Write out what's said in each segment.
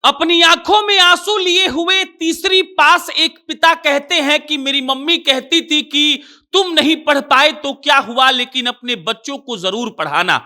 अपनी आंखों में आंसू लिए हुए तीसरी पास एक पिता कहते हैं कि मेरी मम्मी कहती थी कि तुम नहीं पढ़ पाए तो क्या हुआ, लेकिन अपने बच्चों को जरूर पढ़ाना।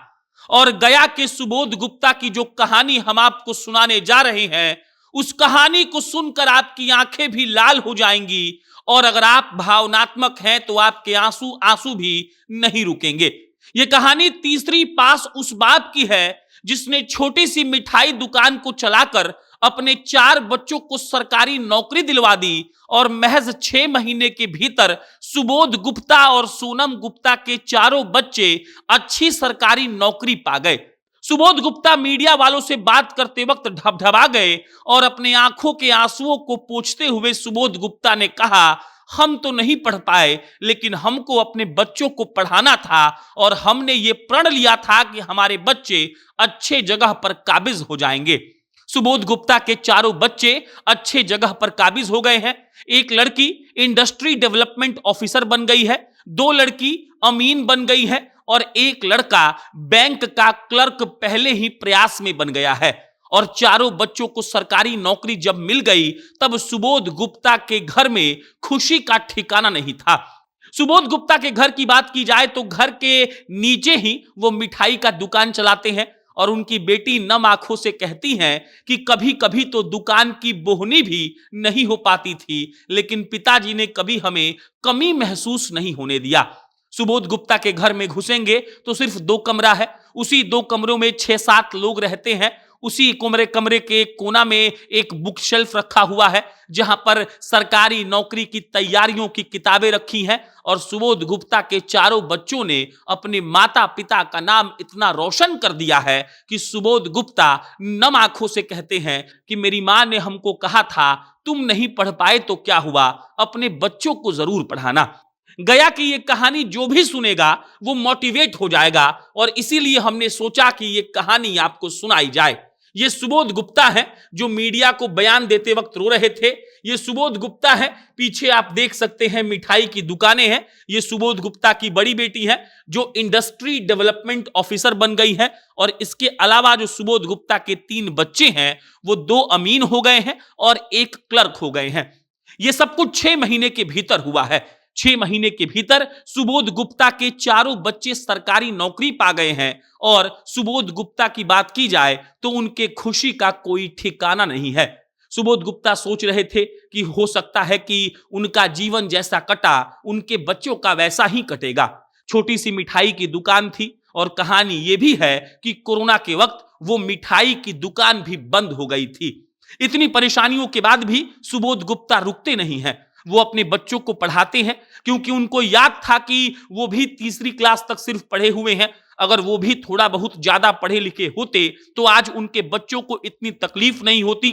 और गया के सुबोध गुप्ता की जो कहानी हम आपको सुनाने जा रहे हैं, उस कहानी को सुनकर आपकी आंखें भी लाल हो जाएंगी। और अगर आप भावनात्मक हैं तो आपके आंसू आंसू भी नहीं रुकेंगे। यह कहानी तीसरी पास उस बाप की है जिसने छोटी सी मिठाई दुकान को चलाकर अपने 4 बच्चों को सरकारी नौकरी दिलवा दी। और महज 6 महीने के भीतर सुबोध गुप्ता और सोनम गुप्ता के चारों बच्चे अच्छी सरकारी नौकरी पा गए। सुबोध गुप्ता मीडिया वालों से बात करते वक्त ढबढबा गए और अपने आंखों के आंसुओं को पोंछते हुए सुबोध गुप्ता ने कहा, हम तो नहीं पढ़ पाए, लेकिन हमको अपने बच्चों को पढ़ाना था और हमने ये प्रण लिया था कि हमारे बच्चे अच्छे जगह पर काबिज हो जाएंगे। सुबोध गुप्ता के चारों बच्चे अच्छे जगह पर काबिज हो गए हैं। एक लड़की इंडस्ट्री डेवलपमेंट ऑफिसर बन गई है, 2 लड़की अमीन बन गई है और एक लड़का बैंक का क्लर्क पहले ही प्रयास में बन गया है। और चारों बच्चों को सरकारी नौकरी जब मिल गई तब सुबोध गुप्ता के घर में खुशी का ठिकाना नहीं था। सुबोध गुप्ता के घर की बात की जाए तो घर के नीचे ही वो मिठाई का दुकान चलाते हैं और उनकी बेटी नम आंखों से कहती हैं कि कभी कभी तो दुकान की बोहनी भी नहीं हो पाती थी, लेकिन पिताजी ने कभी हमें कमी महसूस नहीं होने दिया। सुबोध गुप्ता के घर में घुसेंगे तो सिर्फ 2 कमरा है, उसी 2 कमरों में 6-7 लोग रहते हैं। उसी कमरे के कोना में एक बुक शेल्फ रखा हुआ है जहां पर सरकारी नौकरी की तैयारियों की किताबें रखी हैं। और सुबोध गुप्ता के चारों बच्चों ने अपने माता पिता का नाम इतना रोशन कर दिया है कि सुबोध गुप्ता नम आंखों से कहते हैं कि मेरी मां ने हमको कहा था तुम नहीं पढ़ पाए तो क्या हुआ, अपने बच्चों को जरूर पढ़ाना। गया की ये कहानी जो भी सुनेगा वो मोटिवेट हो जाएगा और इसीलिए हमने सोचा कि ये कहानी आपको सुनाई जाए। ये सुबोध गुप्ता है जो मीडिया को बयान देते वक्त रो रहे थे। ये सुबोध गुप्ता है, पीछे आप देख सकते हैं मिठाई की दुकानें हैं। ये सुबोध गुप्ता की बड़ी बेटी है जो इंडस्ट्री डेवलपमेंट ऑफिसर बन गई है। और इसके अलावा जो सुबोध गुप्ता के 3 बच्चे हैं वो 2 अमीन हो गए हैं और 1 क्लर्क हो गए हैं। ये सब कुछ 6 महीने के भीतर हुआ है। 6 महीने के भीतर सुबोध गुप्ता के चारों बच्चे सरकारी नौकरी पा गए हैं। और सुबोध गुप्ता की बात की जाए तो उनके खुशी का कोई ठिकाना नहीं है। सुबोध गुप्ता सोच रहे थे कि हो सकता है कि उनका जीवन जैसा कटा उनके बच्चों का वैसा ही कटेगा। छोटी सी मिठाई की दुकान थी और कहानी यह भी है कि कोरोना के वक्त वो मिठाई की दुकान भी बंद हो गई थी। इतनी परेशानियों के बाद भी सुबोध गुप्ता रुकते नहीं हैं। वो अपने बच्चों को पढ़ाते हैं क्योंकि उनको याद था कि वो भी तीसरी क्लास तक सिर्फ पढ़े हुए हैं। अगर वो भी थोड़ा बहुत ज्यादा पढ़े लिखे होते तो आज उनके बच्चों को इतनी तकलीफ नहीं होती।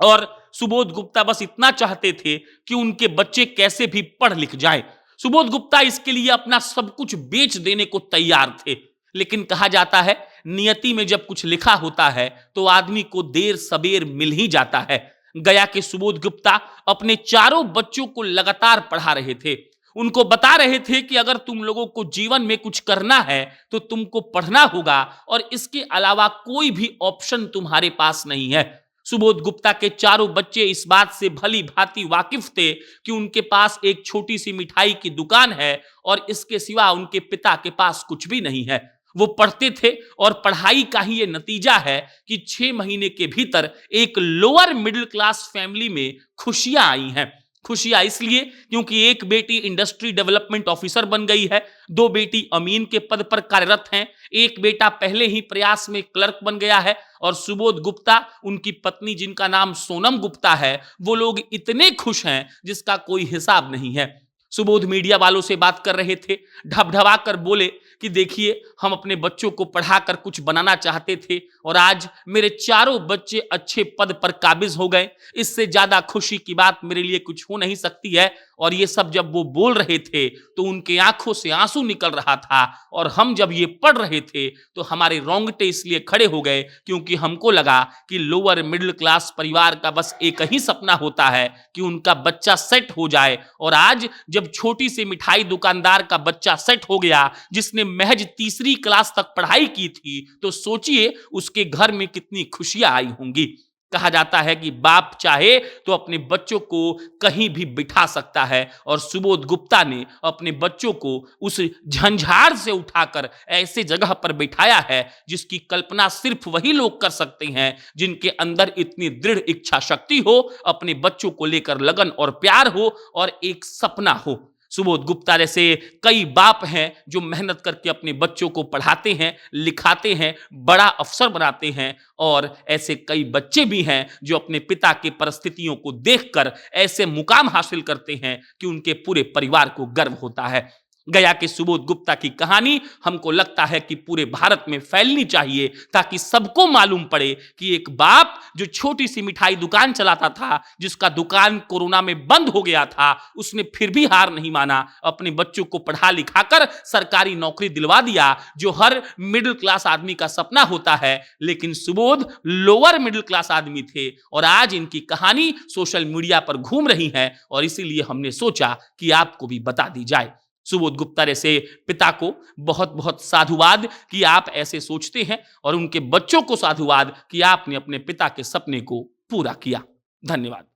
और सुबोध गुप्ता बस इतना चाहते थे कि उनके बच्चे कैसे भी पढ़ लिख जाएं। सुबोध गुप्ता इसके लिए अपना सब कुछ बेच देने को तैयार थे। लेकिन कहा जाता है नियति में जब कुछ लिखा होता है तो आदमी को देर सबेर मिल ही जाता है। गया के सुबोध गुप्ता अपने चारों बच्चों को लगातार पढ़ा रहे थे। उनको बता रहे थे कि अगर तुम लोगों को जीवन में कुछ करना है तो तुमको पढ़ना होगा और इसके अलावा कोई भी ऑप्शन तुम्हारे पास नहीं है। सुबोध गुप्ता के चारों बच्चे इस बात से भली भांति वाकिफ थे कि उनके पास एक छोटी सी मिठाई की दुकान है और इसके सिवा उनके पिता के पास कुछ भी नहीं है। वो पढ़ते थे और पढ़ाई का ही ये नतीजा है कि 6 महीने के भीतर एक लोअर मिडिल क्लास फैमिली में खुशियां आई हैं। खुशियां इसलिए क्योंकि एक बेटी इंडस्ट्री डेवलपमेंट ऑफिसर बन गई है, 2 बेटी अमीन के पद पर कार्यरत हैं, एक बेटा पहले ही प्रयास में क्लर्क बन गया है। और सुबोध गुप्ता, उनकी पत्नी जिनका नाम सोनम गुप्ता है, वो लोग इतने खुश हैं जिसका कोई हिसाब नहीं है। सुबोध मीडिया वालों से बात कर रहे थे, ढबढबा कर बोले कि देखिए हम अपने बच्चों को पढ़ाकर कुछ बनाना चाहते थे और आज मेरे चारों बच्चे अच्छे पद पर काबिज हो गए। इससे ज्यादा खुशी की बात मेरे लिए कुछ हो नहीं सकती है। और ये सब जब वो बोल रहे थे तो उनके आंखों से आंसू निकल रहा था और हम जब ये पढ़ रहे थे तो हमारे रोंगटे इसलिए खड़े हो गए क्योंकि हमको लगा कि लोअर मिडिल क्लास परिवार का बस एक ही सपना होता है कि उनका बच्चा सेट हो जाए। और आज जब छोटी सी मिठाई दुकानदार का बच्चा सेट हो गया जिसने महज तीसरी क्लास तक पढ़ाई की थी तो सोचिए उसके घर में कितनी खुशियां आई होंगी। कहा जाता है कि बाप चाहे तो अपने बच्चों को कहीं भी बिठा सकता है और सुबोध गुप्ता ने अपने बच्चों को उस झंझार से उठाकर ऐसे जगह पर बिठाया है जिसकी कल्पना सिर्फ वही लोग कर सकते हैं जिनके अंदर इतनी दृढ़ इच्छा शक्ति हो, अपने बच्चों को लेकर लगन और प्यार हो और एक सपना हो। सुबोध गुप्ता जैसे कई बाप हैं जो मेहनत करके अपने बच्चों को पढ़ाते हैं, लिखाते हैं, बड़ा अफसर बनाते हैं और ऐसे कई बच्चे भी हैं जो अपने पिता की परिस्थितियों को देखकर ऐसे मुकाम हासिल करते हैं कि उनके पूरे परिवार को गर्व होता है। गया के सुबोध गुप्ता की कहानी हमको लगता है कि पूरे भारत में फैलनी चाहिए ताकि सबको मालूम पड़े कि एक बाप जो छोटी सी मिठाई दुकान चलाता था, जिसका दुकान कोरोना में बंद हो गया था, उसने फिर भी हार नहीं माना, अपने बच्चों को पढ़ा लिखाकर सरकारी नौकरी दिलवा दिया जो हर मिडिल क्लास आदमी का सपना होता है। लेकिन सुबोध लोअर मिडिल क्लास आदमी थे और आज इनकी कहानी सोशल मीडिया पर घूम रही है और इसीलिए हमने सोचा कि आपको भी बता दी जाए। सुबोध गुप्ता जैसे पिता को बहुत बहुत साधुवाद कि आप ऐसे सोचते हैं और उनके बच्चों को साधुवाद कि आपने अपने पिता के सपने को पूरा किया। धन्यवाद।